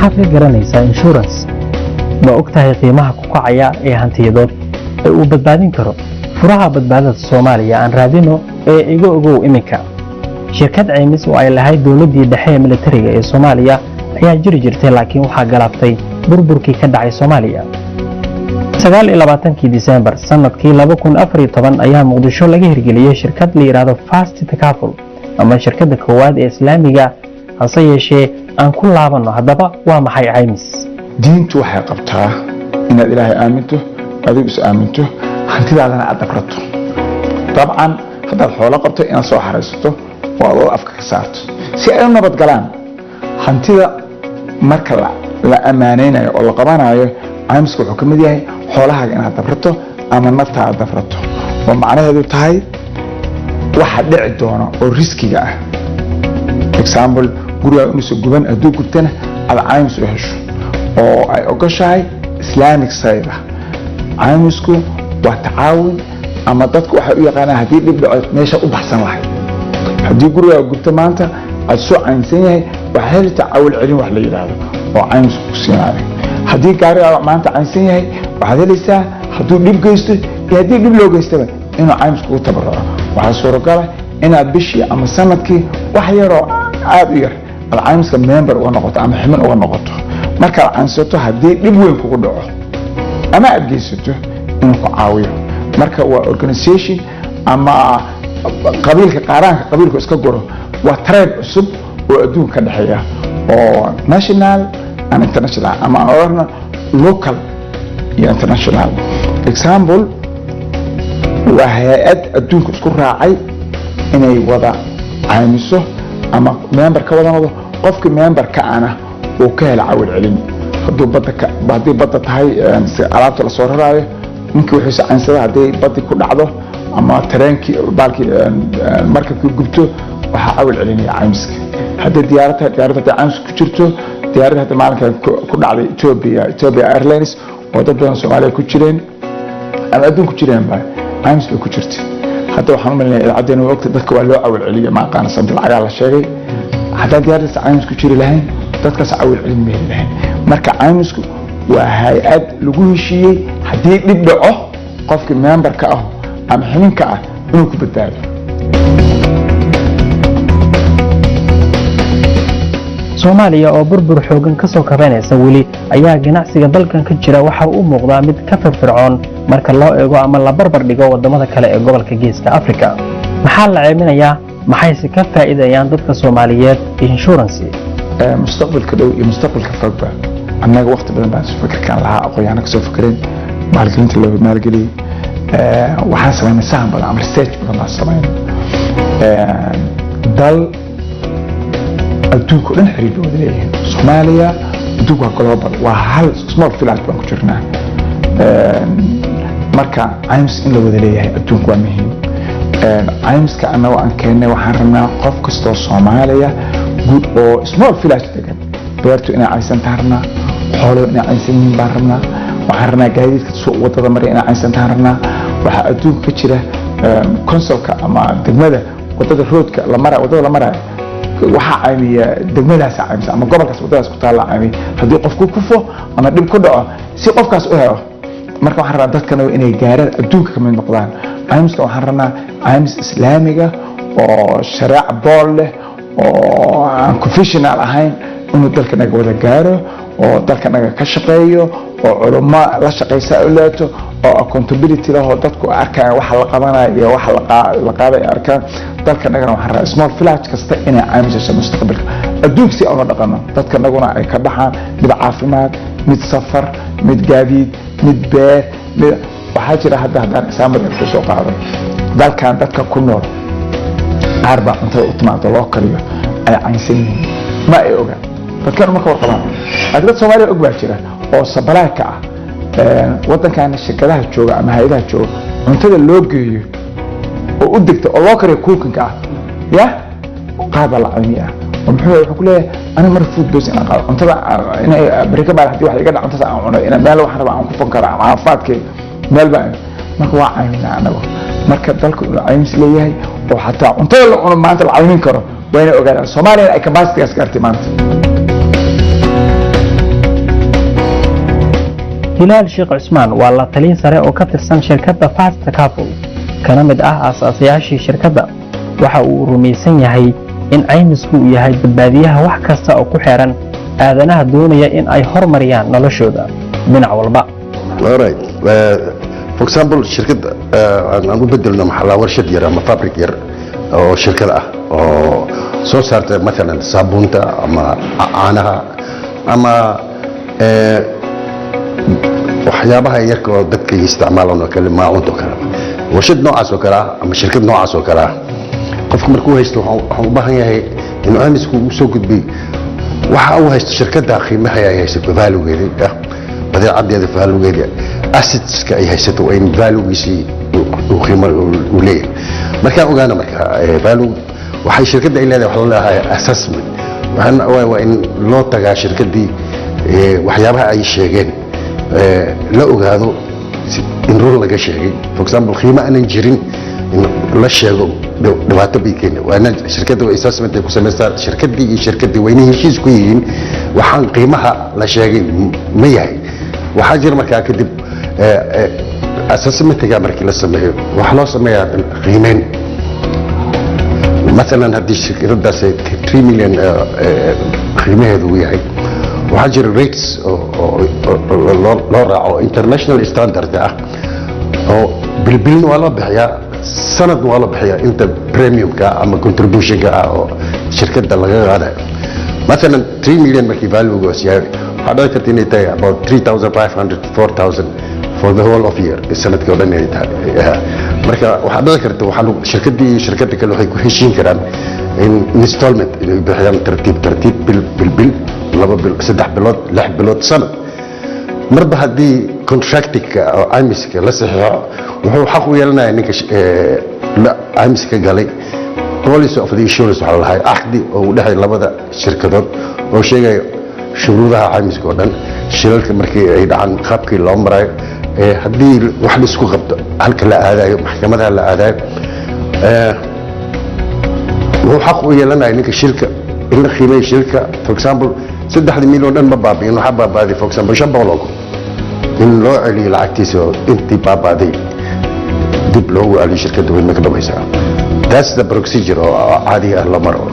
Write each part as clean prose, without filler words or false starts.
maxaad ka garanaysaa insurance ma ogtahay qiimaha ku kacaya ee hantiyadood ee uu badbaadin karo furaha badbaadada Soomaaliya aan raadino ee iga ogow iminka shirkad caymis oo ay lahayd dawladii dhexe ee militariga ee Soomaaliya ayaa jiri jirtay laakiin waxa galaftay burburkii ka dhacay Soomaaliya 29 December sanadkii 2014 ayaa Muqdisho laga hirgeliyay shirkad la yiraahdo Fast Takaful ama shirkadda koowaad ee Islaamiga hase yeeshee aan ku laabano hadaba waa maxay caymis diintu waxay qabtaa inaad ilaahay aaminto adigu is aaminto hantidaadana aad dhabrato dabcan hadaad xoolo qabto inaad soo xareysato oo aad afka ka saarto si ay u nabad galaan hantida marka la amaaneynayo oo la qabanayo caymisku wuxuu ka mid yahay xoolahaaga inaad dhabrato ama naftaada dhabrato oo macnaheedu tahay waxa dhici doona oo riskiga ah example guriga inuu soo guban aduu gubtana aad caymis u hesho oo ay ogashahay Islamic side caymisku waa tacaawun ama dadku waxay u yaqaanaan hadii dib dhaco meesha u baxsan lahayd hadii guriga gubta maanta aad soo caynsan yahay waxa heli tacaawul celin wax la yiraahdo oo caymis ku siinayo hadii gaariga maanta caynsan yahay waxa helaysaa haduu dib geysto iyo hadii dib loo geystaba inuu caymis ku tabarrao waxa suuragal ah inaad bishii ama sanadkii wax yar oo aad u yar caymiska member uga noqoto ama ximin uga noqoto marka aad caynsato hadii dib weyn kugu dhaco ama aad geysato inuu ku caawiyo marka waa organization ama qabiilka qaranka qabiilku iska goro waa trade cusub oo adduunka ka dhaxeeya oo national and international ama orna local iyo international example waa hay'ad adduunka isku raacay inay wada caymiso ama member ka wada noqdo qofka member ka ana oo ka hela caawil celin hadii badda tahay si alaabta la soo raraayo ninkii wuxuu caynsada hadii baddi ku dhacdo ama tareenkii baalkii markabkii gubto waxa caawil celinaya caymiska hadii diyaaradda caymis ku jirto diyaaradda maalinka ku dhacday Ethiopia Airlines oo dad badan Soomaaliya ku jireen ama adduun ku jireen baa caymis ku jirtay hadda waxaan u maleynayaa ilaacadeena waqti dadka waa loo caawil celiyo ma aqaan sanad lacag la sheegay hadda diyaaradda caymis ku jiri lahayn dadka caawil celin ma lahayn marka caymisku waa hay'ad lagu heshiiyay hadii dib dhaco qofka member ka ah ama ximinka ah inuu ku badbaado Soomaaliya oo burbur xoogan ka soo kabanaysa wali ayaa ganacsiga dalkan ka jira waxa uu muuqdaa mid ka firfircoon marka loo eego ama la barbar dhigo wadamada kale ee gobolka Geeska Afrika maxaa la ceeminayaa maxay si ka faa'iidayaan dadka Soomaaliyeed insurance mustaqbalka dhow iyo mustaqbalka fogba annaga waqti badan baan soo fikirkan lahaa aqoon ka soo fikireen maalgelinta loo maalgeliyay waxaan sameynay sahan badan ama research badan baan sameynay dal adduunka dhan xiriir wada leeyahay Soomaaliya adduunka global waa hal small village baan ku jirnaa marka caymis in la wada leeyahay adduunka waa muhiim caymiska annaga aan keenay waxaan rabnaa qof kastoo Soomaaliya good oo small village degan beertu inay aysan taarna xoolo inay aysan yihiin baan rabnaa waxaan rabnaa gaadiidka suuq wadada maray inay aysan taarna waxa adduunka ka jira consulka ama degmada wadada roadka la maraa wadada la maraa waxa aymiya degmadaas aymis ama gobolkaas wadadaas ku taala aymi hadii qofku kufo ama dib ku dhaco si qofkaas u helo marka waxaan rabaa dadkana inay gaaraan adduunka kamid noqdaan aymiska waxaan rabnaa aymis islaamiga oo shariic bool leh oo aan professional ahayn inuu dalka naga wada gaaro oo dalka naga ka shaqeeyo oo culummo la shaqeysa u leeto oo accountability leh oo dadku arkaan waxa la qabanayo iyo waxa la qaaday arkaan dalka naga waxaan rabaa small village kasta inay caymisho mustaqbalka adduunka si aan dhaqano dadka naguna ay ka dhaxaan mid caafimaad mid safar mid gaadiid mid beer waxa jira hadda example ku soo qaaday dalkan dadka ku nool arba inta u timaado loo kaliyo ay caynsan yihiin ma ay ogaan dadkan ma ka warqabaan dad Soomaaliya og baa jira oo sabalaaka ah wadankan shirkadaha jooga ama hay'adaha jooga cuntada loo geeyo oo u digto oo loo kariyo cooking ah ya qaab la caymiya wuxuu ku leeyahay ana mar food dose ina qaado cuntada inay barika baa hadii wax iga dhaco cuntada aan cuno ina meel wax raba aan ku fankara caafimaadkay meel baa marka waa caymina anagu marka dalku uu caymis leeyahay oo xataa cuntada la cuno maanta la caymin karo wayna ogaadaan Soomaaliya ay capacity gaartay maanta hilaal sheekh cusmaan waa la talin sare oo ka tirsan shirkadda fast takaful kana mid ah aasaasiyaashii shirkadda waxa uu rumaysan yahay in caymisku uu yahay badbaadiyaha wax kasta oo ku xeeran aadanaha doonaya in ay horumariyaan noloshooda dhinac walba. Alright. For example, shirkadda aan u bedelno maxaa warshad yar ama fabric yar oo shirkad ah oo soo saarta مثلا saabuunta ama caanaha ama waxyaabaha yarka oo dadka isticmaalaan oo kale maacuunta oo kale warshad noocaas oo kale ama shirkad noocaas oo kale qofku markuu haysto waxa uu baahan yahay in caymisku uu soo gudbiyo waxa uu haysto shirkadda qiimaha ay haysato value-geeda badeecadeeda value-geeda assets-ka ay haysato in value-giisii uu qiimo u leeyahay marka ogaana marka value waxay shirkadda ay leedahay waxa la yiraahdaa assessment waa in loo tagaa shirkaddii waxyaabaha ay sheegeen la ogaado in run laga sheegay for example qiimo aanan jirin in la sheego dhibaato bay keenay waana shirkadda way assessment ay ku sameystaa shirkaddii iyo shirkaddii wayna heshiis ku yihiin waxaan qiimaha la sheegay ma yahay waxaa jira markaa kadib assessment-ga markii la sameeyo waxa loo sameeyaa qiimeyn مثلا هذه الشركة 3 مليون قيمة وياي وحاجر ريتس لورا أو international standard أو بالبين ولا بحياة سند ولا بحياة أنت بريميوم كا أما contribution كا أو شركة دلغة هذا مثلا 3 مليون مكي value goes يعني هذا كتير تاي about 3,500 4,000 for the whole of year السنة كودن يعني marka waxa dhaqan karto waxa shirkadda kale waxay ku heshiin karaan in installment inay bixiyaan tartiib bil 2 bil 3 bilood 6 bilood sano marba hadii contractka oo amiska la saxiixo wuxuu xaq u yeelanayaa ninka amiska galay policy of the insurance waxa la hayaa aqdi oo u dhaxay labada shirkadood oo sheegay shuruudaha amiska oo dhan shilalka markii ay dhacaan qaabkii loo marayo haddii wax la isku qabto halka la aadayo maxkamadaha la aadayo wuxuu xaq u yeelanayaa ninka shilka in la qiimeeyo shilka for example 3 milyan dhan ma baabiin waxa baabaaday for example 500 in loo celiyo lacagtiisa intii baabaaday dib loogu celiyo shirkadda weyn ma ka dhamaysaa that's the procedure oo caadi ah la maro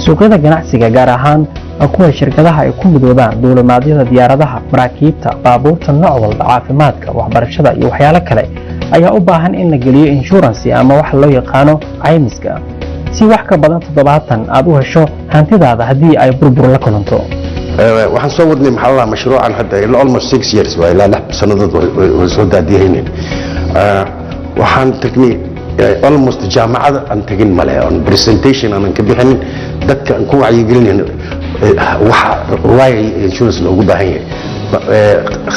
suuqyada ganacsiga gaar ahaan kuwa shirkadaha ay ku midoobaan duulimaadyada diyaaradaha maraakiibta baabuurta nooc walba caafimaadka waxbarashada iyo waxyaalo kale ayaa u baahan in la geliyo insurance ama wax loo yaqaano caymiska si wax ka badan 70 aad u hesho hantidaada haddii ay burbur la kulanto waxaan soo wadnay maxaa mashruucan hadda almost 6 years waa ilaa 6 sanadood oo soo daadiyeen waxaan tagnay almost jaamacada aan tagin male on presentation aan ka bixin dadka aan ku wacyigelin waxa waay insurance loogu baahan yahay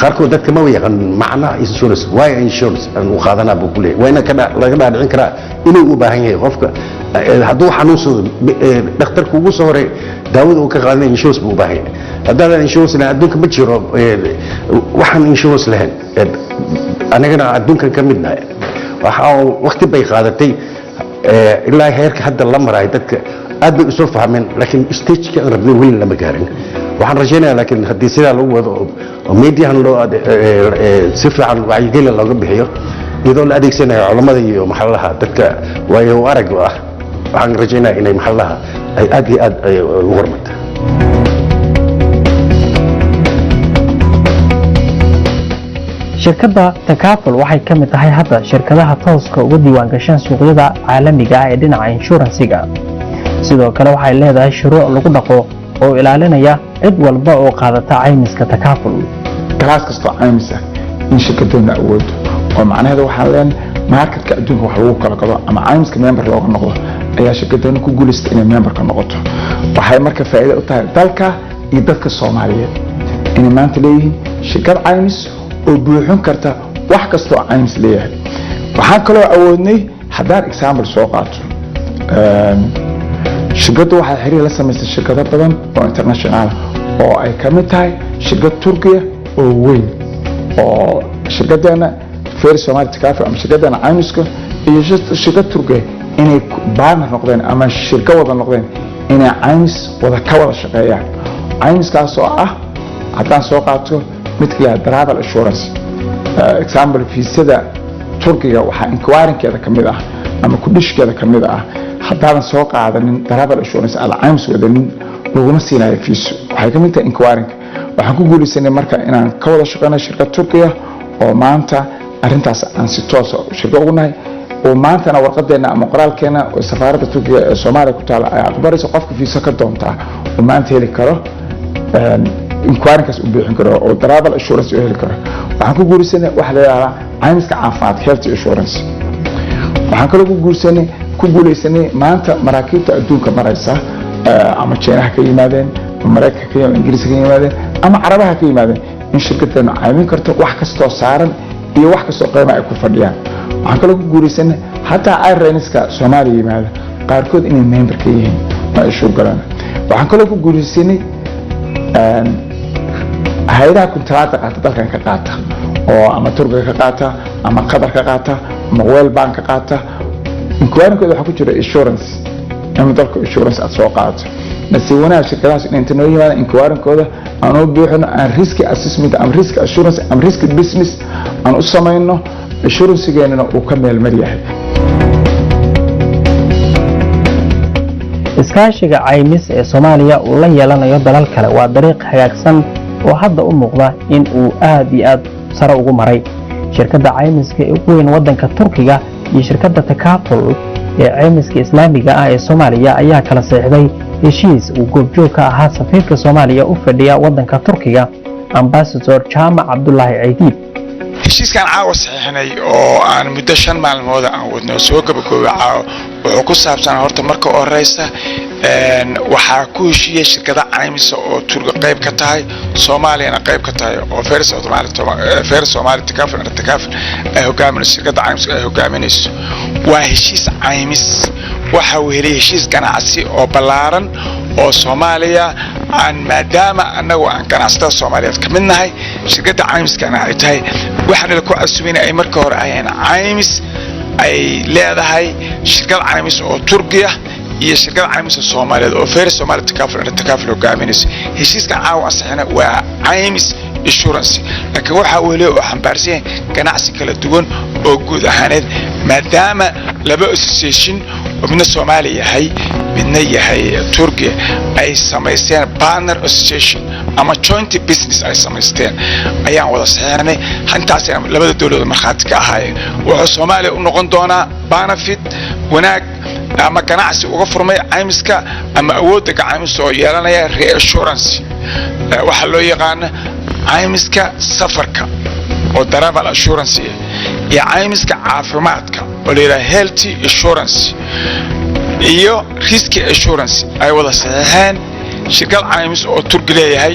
qaarkood dadka ma yaqaan macnaha insurance waay insurance aan u qaadanaa buu leeyahay wayna ka laga dhaadhicin karaa inuu u baahan yahay qofka hadduu xanuunsado dhakhtarku ugu soo horay daawada uu ka qaadanay insurance buu u baahan yahay haddaadan insurance lahayn adduunka ma jiro waxaan insurance lahayn anagana adduunkan ka mid nahay waxa waqti bay qaadatay ilaa heerka hadda la maray dadka aad bay soo fahmeen laakiin stage-ka aan rabnay weli lama gaarin waxaan rajaynayaa laakiin haddii sidaa lagu wado oo meediyahan loo si fiican wacyigelin looga bixiyo iyadoo la adeegsanayo culamada iyo maxallaha dadka waayo arag ah waxaan rajaynayaa inay maxallaha ay aad iyo aad ugu hormarto shirkadda takaful waxay ka mid tahay hadda shirkadaha tooska uga diiwaan gashan suuqyada caalamiga ah ee dhinaca insurance-ga sidoo kale waxay leedahay shuruuc lagu dhaqo oo ilaalinaya cid walba oo qaadata caymiska takaful kalaas kasta caymis ah in shirkaduna awoodo oo macnaheedu waxa leen marketka adduunka wax lagu kala gado ama caymiska member looga noqdo ayaa shirkaduna ku guuleystay inay member ka noqoto waxay marka faa'iido u tahay dalka iyo dadka Soomaaliyeed in maanta leeyihiin shirkad caymis oo buuxin karta wax kasta oo caymis leeyahay waxaan kaloo awoodnay haddaan example soo qaato shirkaddu waxay xiriir la samaysay shirkado badan oo international oo ay ka mid tahay shirkad Turkiya oo weyn oo shirkadana Fair Somali Takaful ama shirkadana caymiska iyo shirkad Turkiya inay partner noqdeen ama shirkad wada noqdeen inay caymis wada ka wada shaqeeyaan caymiskaas oo ah haddaan soo qaato midka la travel assurance example fiisada Turkiga waxaa inquirinkeeda kamid ah ama kudhishkeeda kamid ah haddaadan soo qaadanin travel assurance ala caymis wadanin laguma siinayo fiiso waxay kamid tahay inquirinka waxaan ku guulaysanay marka inaan ka wada shaqeyno shirkad Turkiga oo maanta arrintaas aan si toos ah shirka ugu nahay oo maantana warqadeena ama qoraalkeena oo safaaradda Turkiga ee Soomaaliya ku taala ay aqbalayso qofka fiiso ka doonta oo maanta heli karo inquirinkaas u bixin karo oo travel assurance u heli karo waxaan ku guulaysanay wax la yiraahdo caymiska caafimaad health insurance waxaan kale ku guulaysanay maanta maraakiibta adduunka maraysa ama China ka yimaadeen Mareykanka ka yimaadeen Ingiriiska ka yimaadeen ama Carabaha ka yimaadeen in shirkadana caymin karto wax kastoo saaran iyo wax kastoo qiimo ay ku fadhiyaan waxaan kale ku guulaysanay hataa airlineska Soomaaliya yimaada qaarkood inay member ka yihiin ma ishu galaan waxaan kale ku guulaysanay hay'adaha kontraata qaata dalkan ka qaata oo ama Turkiga ka qaata ama Qatar ka qaata ama World Bank ka qaata inquiry-kooda waxa ku jira insurance ama dalka insurance aad soo qaato nasi wanaag shirkadaas in inta noo yimaada inquiry-kooda aan u buuxino aan risk assessment ama risk assurance ama risk business aan u sameeyno insurance-geena uu ka meel mar yahay iskaashiga caymis ee Soomaaliya uu la yeelanayo dalal kale waa dariiq hagaagsan oo hadda u muuqda in uu aad iyo aad sare ugu maray shirkadda caymiska ee ugu weyn wadanka Turkiga iyo shirkadda Takaful ee caymiska Islaamiga ah ee Soomaaliya ayaa kala saxiixday heshiis uu goobjoog ka ahaa safiirka Soomaaliya u fadhiya wadanka Turkiga Ambassador Jaamac Cabdullaahi Ciidiid heshiiskan caawa saxiixnay oo aan muddo 5 maalmood aan wadno soo gabagabay wuxuu ku saabsan horta marka horeysa waxaa ku heshiiyay shirkada caymiska oo Turkiga qayb ka tahay Soomaaliyana qayb ka tahay oo Fair Somali Takaful ay hogaaminayso shirkada caymiska ay hogaaminayso waa heshiis caymis waxa uu helay heshiis ganacsi oo ballaaran oo Soomaaliya aan maadaama anagu aan ganacsatada Soomaaliyeed ka mid nahay shirkada caymiskana ay tahay waxaan ku casuubinay ay marka hore ayeen caymis ay leedahay shirkad caymis oo Turkiga iyo shirkad caymis Soomaaliyeed oo Fair Somali Takaful hogaaminayso heshiiskan caawa saxina waa caymis insurance laakiin waxa uu leeyahay xambaarsan ganacsi kala duwan oo guud ahaaneed maadaama laba association oo midna Soomaaliya yahay midna yahay Turkiga ay sameeyeen partner association ama joint business ay sameeyeen ayaan wada saxeynay hantaas labada dawladood marxaad ka ahaayeen wuxuu Soomaaliya u noqon doonaa benefit wanaag ama ganacsi uga furmay caymiska ama awoodda caymis oo yeelanaya reassurance waxa loo yaqaan caymiska safarka oo travel assurance iyo caymiska caafimaadka oo leeyahay health insurance iyo risk assurance ay wada saxeexeen shirkad caymis oo Turkiga leeyahay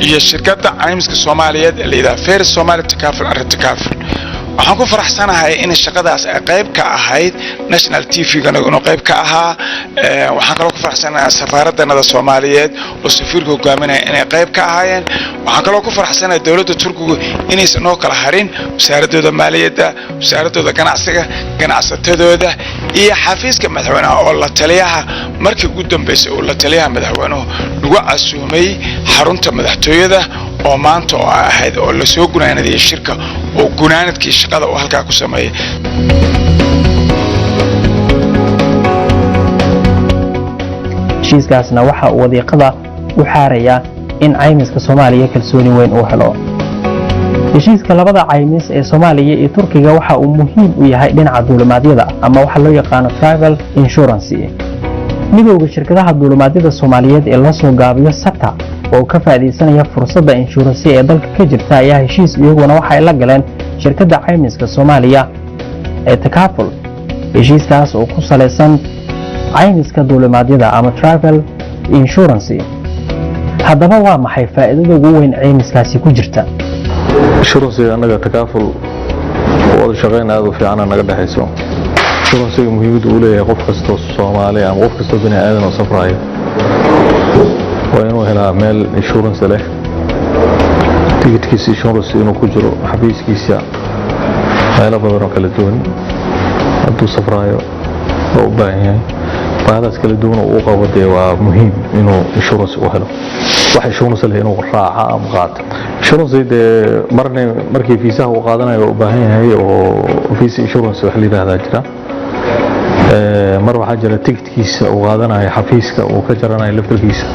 iyo shirkadda caymiska Soomaaliyeed ee leedahay Fair Somali Takaful waxaan ku faraxsanahay in shaqadaas ay qayb ka ahayd National TV-gana inuu qayb ka ahaa waxaan kaloo ku faraxsanahay safaaradda Soomaaliyeed oo safiirka hogaaminaya inay qayb ka ahaayeen waxaan kaloo ku faraxsanahay dawladda Turkiga inaysan noo kala harin wasaaradda maaliyadda wasaaradda ganacsiga ganacsatadooda iyo xafiiska madaxweynaha oo la taliyaha markii ugu dambeysay oo la taliyaha madaxweynuhu lagu casuumay xarunta madaxtooyada oo maanta oo ahayd oo la soo gunaanadiyay shirka oo gunaanadkii shaqada oo halka ku sameeyay heshiiskaasna waxa uu wadiiqada u xaaraya in caymiska Soomaaliya kalsooni weyn u helo heshiiska labada caymis ee Soomaaliya iyo Turkiga waxa uu muhiim u yahay dhinaca duulimaadyada ama waxa loo yaqaan travel insurance midowga shirkadaha duulimaadyada Soomaaliyeed ee la soo gaabiyo SATA oo ka faa'iideysanaya fursadda insurance ee dalka ka jirta ayaa heshiis iyaguna waxa ay la galeen shirkadda caymiska Soomaaliya ee Takaful heshiiskaas oo ku saleysan caymiska duulimaadyada ama travel insurance haddaba waa maxay faa'iidada ugu weyn caymiskaasi ku jirta insurance anaga Takaful oo shaqeyn aad u fiican naga dhaxayso insurance muhiimadu u leeyahay qof kasta oo Soomaali ama qof kasta bini aadan oo safrayo waa inuu helaa meel insurance leh tigidhkiisa insurance inuu ku jiro xafiiskiisa meelo badan oo kala duwan hadduu safrayo oo u baahan yahay baahdaas kala duwan oo u qabo dee waa muhiim inuu insurance u helo wax insurance leh inuu raaca ama qaato insurance markii fiisaha uu qaadanayo u baahan yahay oo visa insurance wax la yiraahdaa jira mar waxaa jira tigidkiisa uu qaadanayo xafiiska uu ka jaranayo laftarkiisa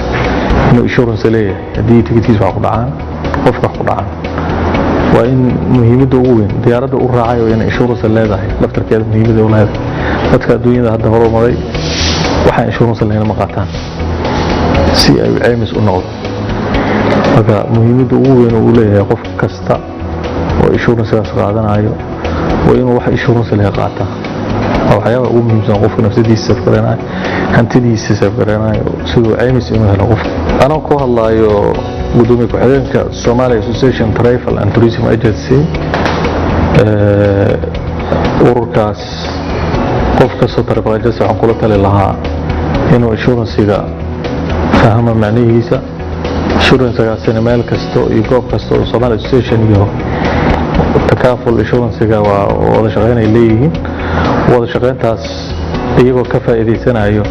inuu insurance leeyahay haddii tigidkiisa wax ku dhacaan qofka wax ku dhacaan waa in muhiimadda ugu weyn diyaaradda u raacayo in insurance leedahay laftarkeeda muhiimadda u leedahay dadka adduunyada hadda horumaray waxa insurance leena ma qaataan si ay caymis u noqdo marka muhiimadda ugu weyn uu leeyahay qof kasta oo insurance-gaas qaadanayo waa inuu wax insurance leh qaataa waxyaabaha ugu muhiimsan qofka nafsadiisa safgaranayo hantidiisa safgaranayo siduu caymis inuu helo qof anoo ku hadlayo gudoomiye ku-xigeenka Somali Association Travel and Tourism Agency ururkaas qof kastoo travel agency waxaan kula tali lahaa inuu insurance-ga fahmo macnihiisa insurance-gaasina meel kasto iyo goob kasto oo Somali Association iyo takaaful insurance-ga waa wada shaqeyn ay leeyihiin wada shaqeyntaas iyagoo ka faa'iideysanayo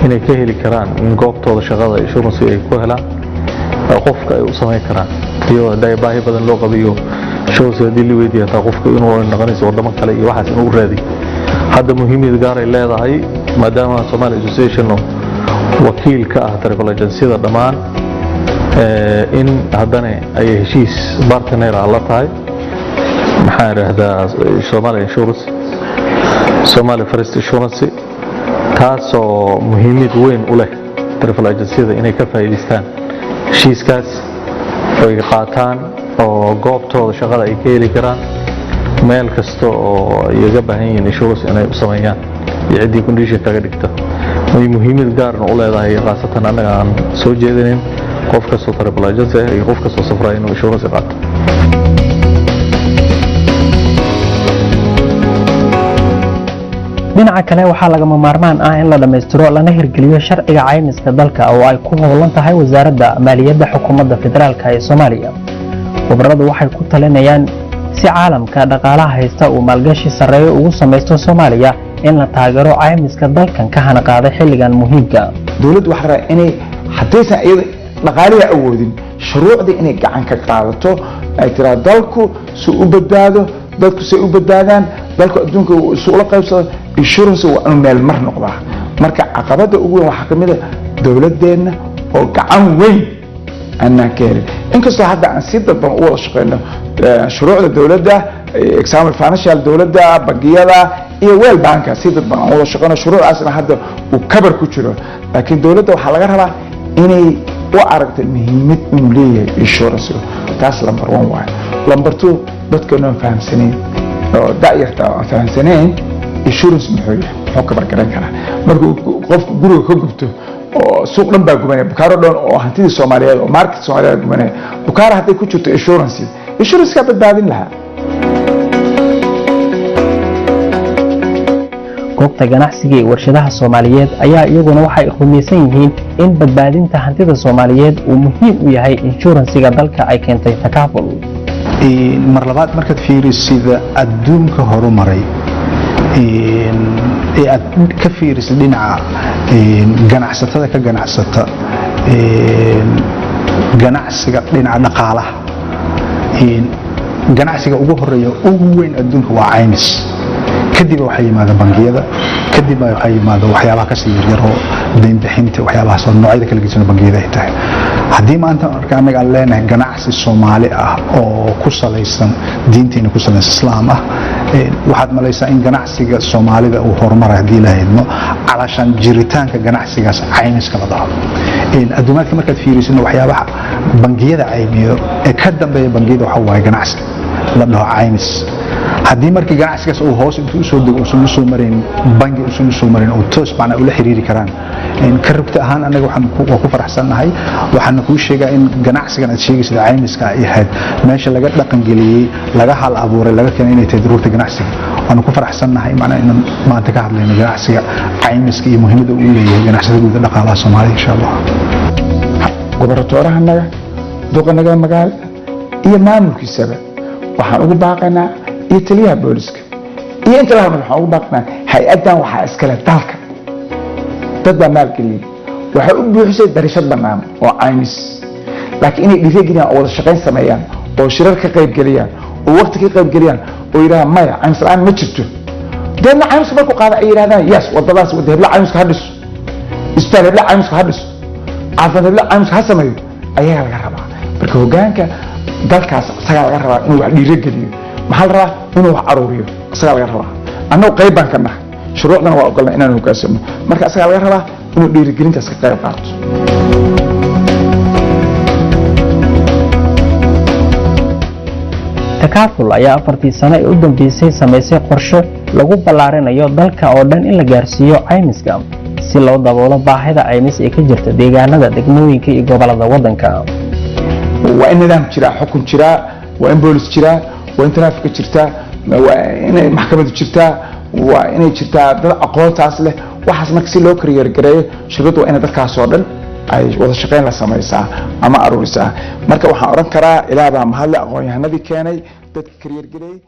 inay ka heli karaan in goobtooda shaqada insurance ay ku helaan qofka ay u sameyn karaan iyo haday baahi badan loo qabiyo insurance hadii la weydiiyo taa qofka inuu noqonayso wadamo kale iyo waxaas inuu raadi hadda muhiimad gaar ay leedahay maadaama Somali Association wakiil ka ah travel agency-da dhamaan in haddana ay heshiis partner la tahay maxaa raahdaa Somali Insurance Somali First Insurance taasoo muhiimad weyn u leh travel agency-da inay ka faa'iideystaan heshiiskaas oo ay qaataan oo goobtooda shaqada ay ka heli karaan meel kasta oo iyaga baahan yihiin insurance inay u sameeyaan iyo cidii condition kaga dhigta way muhiimad gaar ah u leedahay qaasatan anaga aan soo jeedinin qof kasta travel agency iyo qof kasta safray inuu insurance qaato dhinaca kale waxaa lagama maarmaan ah in la dhameystiro lana hirgeliyo sharciga caymiska dalka oo ay ku howlan tahay wasaaradda maaliyadda xukuumadda federaalka ee Soomaaliya khubaradu waxay ku talinayaan si caalamka dhaqaalaha haysta uu maalgashi sareeyo ugu sameeyo Soomaaliya in la taageero caymiska dalkan ka hana qaaday xilligan muhiimka dawladdu waxa rabaa inay hadaysan iyada dhaqaaliga awoodin shuruucda inay gacan ka qaadato ay tira dalku si u badbaado dadku si u badbaadaan dalku adduunka si ula qaybsado insurance waa meel mar noqda marka caqabada ugu weyn waxa kamid ah dawladeena oo gacan weyn ana keenay inkastoo hadda aan si dadban u wada shaqeyno shuruucda dawladda example financial dawladda bangiyada iyo weel banka si dadban u wada shaqeyno shuruucaasna hadda uu kabar ku jiro laakiin dawladda waxa laga rabaa inay u aragto muhiimad inuu leeyahay insurance taas number 1 waa number 2 dadka noo fahamsaneen oo daayirta fahamsaneen insurance muxuu ka bargaran karaa markuu qofku guriga ka gubto oo suuq dhan baa gubanaya bukaaro dhan oo hantida Soomaaliyeed oo market Soomaaliyeed gubanaya bukaaro haday ku jirto insurance ka badbaadin lahaa goobta ganacsiga ee warshadaha Soomaaliyeed ayaa iyaguna waxay rumaysan yihiin in badbaadinta hantida Soomaaliyeed uu muhiim u yahay insurance-ga dalka ay keentay takaaful mar labaad markaad fiirisid adduunka horumaray aad ka fiirisid dhinaca ganacsatada ka ganacsata ganacsiga dhinaca dhaqaalaha ganacsiga ugu horeeya ugu weyn adduunka waa caymis kadib waxa yimaada bangiyada kadib waxa yimaada waxyaabaha ka sii yaryar oo deyn bixinta waxyaabaha soo noocyada kala gedisan bangiyada ay tahay haddii maanta marka anaga aan leenahay ganacsi Soomaali ah oo ku salaysan diinteena ku salaysan islaam ah waxaad malaysaa in ganacsiga Soomaalida uu horumaray hadii la heedmo calashan jiritaanka ganacsigaas caymiska la dhaho adduunka markaad fiirisid waxyaabaha bangiyada caymiyo ee ka dambeeya bangiyada waxa waa ganacsi la dhaho caymis haddii markii ganacsigaas uu hoos intuu soo dego uu soo marin bangi uu soo marin oo toos baan ula xiriiri karaan ka rugta ahaan anaga waxaan ku faraxsanahay waxaan ku sheegaa in ganacsigan aad sheegaysid caymiska ay ahayd meesha laga dhaqan galiyay laga hal abuuray laga keenay inay tahay rugta ganacsiga waxaan ku faraxsanahay in maanta ka hadlayno ganacsiga caymiska iyo muhiimadda uu leeyahay ganacsiga guud dhaqaalaha Soomaaliya insha Allah gobortoorahanaga doqonaga magaal iyo maamulkiisaba waxaan ugu baaqaynaa iyo taliyaha booliska iyo inta waxaan ugu baaqnaa hay'adan waxa iskala dalka dad baa maalgeliyay waxa u buuxisay darashad banaan oo caymis laakiin inay dhiirigeliyaan oo wada shaqayn sameeyaan oo shirar ka qayb geliyaan oo waqti ka qayb geliyaan oo yiraahdaan maya caymis la'aan ma jirto deedna caymis markuu qaada ay yiraahdaan yes wadadaas wada hebla caymiska ha dhiso isbitaal hebla caymiska ha dhiso caafimaad hebla caymiska ha sameeyo ayaa laga rabaa marka hoggaanka dalkaas isagaa laga rabaa inuu wax dhiirigeliyo maxaa la rabaa inuu wax aruuriyo isagaa laga rabaa annagu qayb baan ka nahay shuruucdana waa ogolnaa inaan hogaansano marka isagaa laga rabaa inuu dhiirigelintaas ka qayb qaato takaaful ayaa 4 sano ee u dambeysay samaysay qorshe lagu ballaarinayo dalka oo dhan in la gaarsiiyo caymiska si loo daboolo baahida caymis ee ka jirta deegaanada degmooyinka iyo gobolada waddanka waa in nidaam jira xukun jira waa in boolis jira waa in taraafika jirta waa in maxkamadu jirta waa inay jirtaa dad aqoontaas leh waxaas marka si loo kariyeer gareeyo shirkadu waa in dadkaas oo dhan ay wada shaqayn la samaysaa ama aruurisaa marka waxaan oran karaa ilaa baa mahadle aqoon-yahanadii keenay dadka kariyeer gareeyay